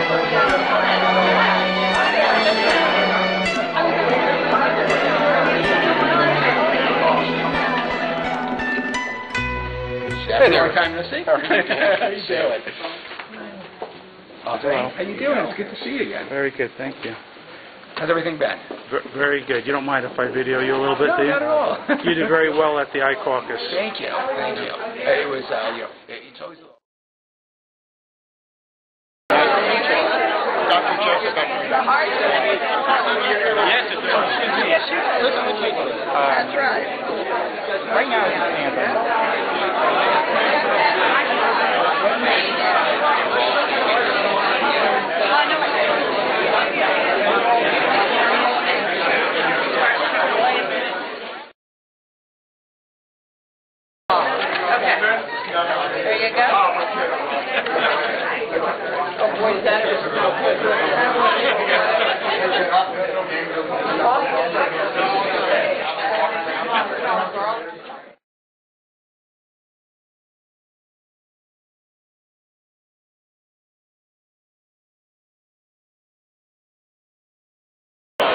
Hey there. Long time no see. How you doing? How you doing? It's good to see you again. Very good, thank you. How's everything been? Very good. You don't mind if I video you a little bit, do you? No, not at all. You did very well at the I Caucus. Thank you. Thank you. It was, it's always a little... Dr. Joseph. Yes, that's right. Right now, it's There you go. Oh boy, is that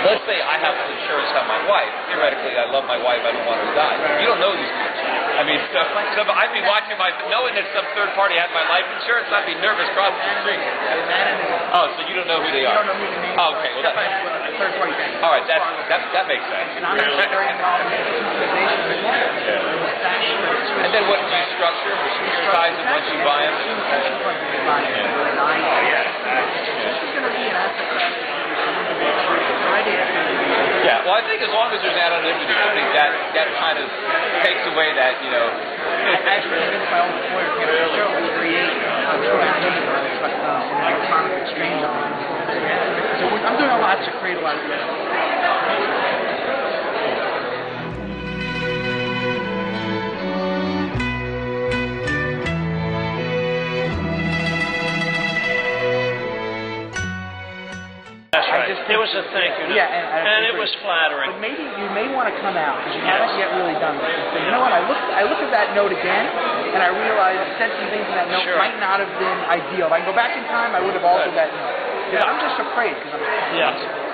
Let's say I have insurance on my wife. Theoretically, I love my wife. I don't want her to die. You don't know these people. I mean, so I'd be watching knowing that some third party had my life insurance, I'd be nervous crossing the street. Oh, so you don't know who they are? I don't know who the name is. Oh, okay. Well, third party bank. All right, that makes sense. And I'm very involved in And then what do you structure? Securitize them once you buy them? This is going to be an Yeah, well, I think as long as there's anonymity, I think that kind of takes away that, you know. I actually convinced my own employer to get a show to create an electronic exchange on it. So I'm doing a lot to create a lot of this. That's right. It was a thank you. Yeah, and it was flattering. But maybe you may want to come out because you haven't yet really done this. And say, you know what? I looked at that note again, and I realized I said some things in that note might not have been ideal. If I can go back in time, I would have altered that note. Because I'm just afraid because I'm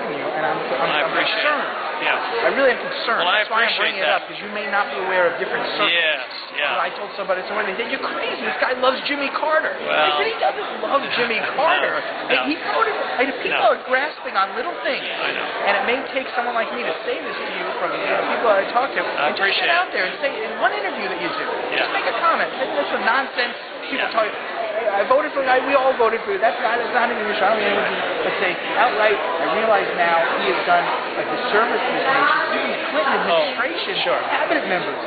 you, and I'm concerned. Yeah. I really am concerned. Well, That's why I'm bringing it up because you may not be aware of different circles. Yes. Yeah. I told somebody, they said, "You're crazy. This guy loves Jimmy Carter." Well, I said, "He doesn't love Jimmy Carter. No. He voted. People are grasping on little things, I know. and it may take someone like me to say this to you from people that I talk to. I and just get out there and say in one interview that you do, just make a comment. Say that's some nonsense. People tell you, I voted for the guy. We all voted for you. That's not an issue. I don't mean anything. But say outright, I realize now he has done a disservice to this nation. Even the Clinton administration, cabinet members."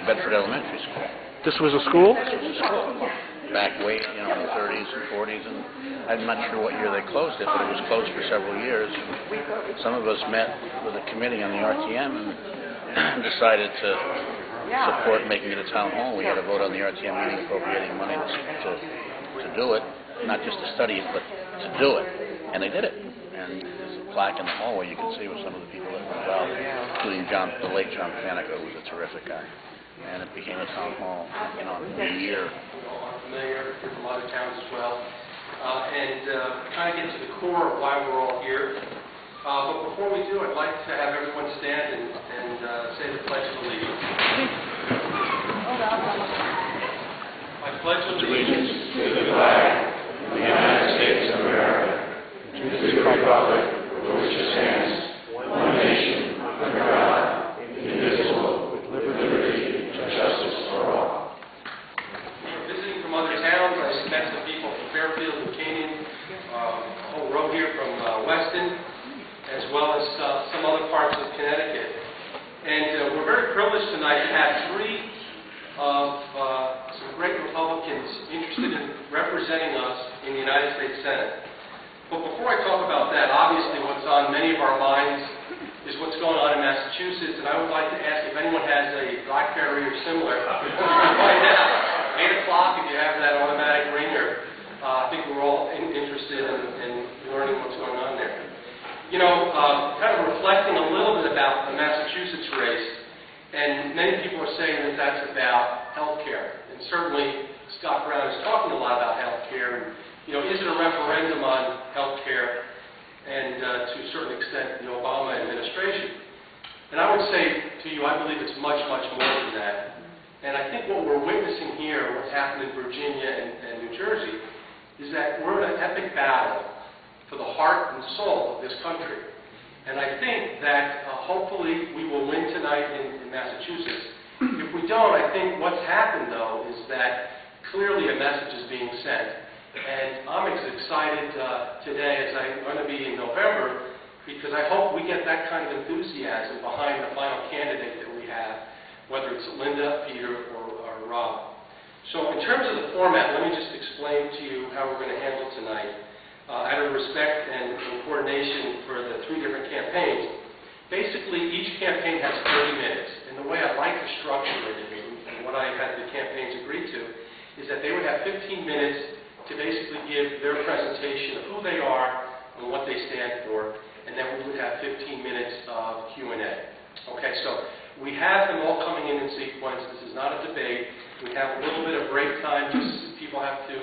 Bedford Elementary School. This was a school? Back way, in the 30s and 40s, and I'm not sure what year they closed it, but it was closed for several years. Some of us met with a committee on the RTM and decided to support making it a town hall. We had a vote on the RTM meeting appropriating money to do it, not just to study it, but to do it, and they did it. And there's a plaque in the hallway you can see with some of the people that were involved, including the late John Panico, who was a terrific guy. And it became a town hall, in a year. I'm familiar from other towns as well, and kind of get to the core of why we're all here. But before we do, I'd like to have everyone stand and say the Pledge of Allegiance. I pledge allegiance to the flag of the United States of America, to the republic for which it stands, one nation, under God, indivisible, with liberty and justice for all. Visiting from other towns, I met some people from Fairfield and Canyon, a whole row here from Weston, as well as some other parts of Connecticut. And we're very privileged tonight to have three of some great Republicans interested in representing us in the United States Senate. But before I talk about that, obviously what's on many of our minds is what's going on in Massachusetts, and I would like to ask if anyone has a BlackBerry or similar. Find out. 8 o'clock, if you have that automatic ringer, I think we're all interested in learning what's going on there. You know, kind of reflecting a little bit about the Massachusetts race, and many people are saying that that's about health care. And certainly, Scott Brown is talking a lot about health care. And, you know, is it a referendum on health care? And to a certain extent, the Obama administration. And I would say to you, I believe it's much, much more than that. And I think what we're witnessing here, what's happened in Virginia and New Jersey, is that we're in an epic battle for the heart and soul of this country. And I think that hopefully we will win tonight in Massachusetts. If we don't, I think what's happened, though, is that clearly a message is being sent. And I'm as excited today as I'm going to be in November, because I hope we get that kind of enthusiasm behind the final candidate that we have, whether it's Linda, Peter, or Rob. So in terms of the format, let me just explain to you how we're going to handle tonight. Out of respect and coordination for the 3 different campaigns, basically each campaign has 30 minutes. And the way I like to structure it, and what I had the campaigns agree to, is that they would have 15 minutes to basically give their presentation of who they are and what they stand for, and then we would have 15 minutes of Q&A. Okay, so we have them all coming in sequence. This is not a debate. We have a little bit of break time, just if people have to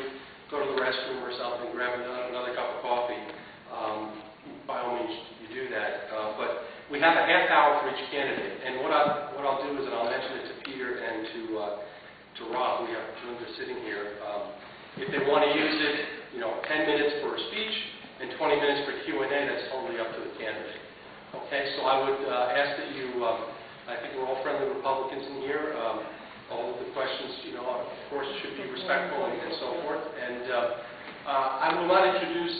go to the restroom or something, grab another cup of coffee. By all means, you do that. But we have a half hour for each candidate, and what I'll do is that I'll mention it to Peter and to Rob. We have Linda sitting here. If they want to use it, you know, 10 minutes for a speech and 20 minutes for Q&A, that's totally up to the candidate. Okay, so I would ask that you, I think we're all friendly Republicans in here. All of the questions, you know, of course, should be respectful and so forth. And I will not introduce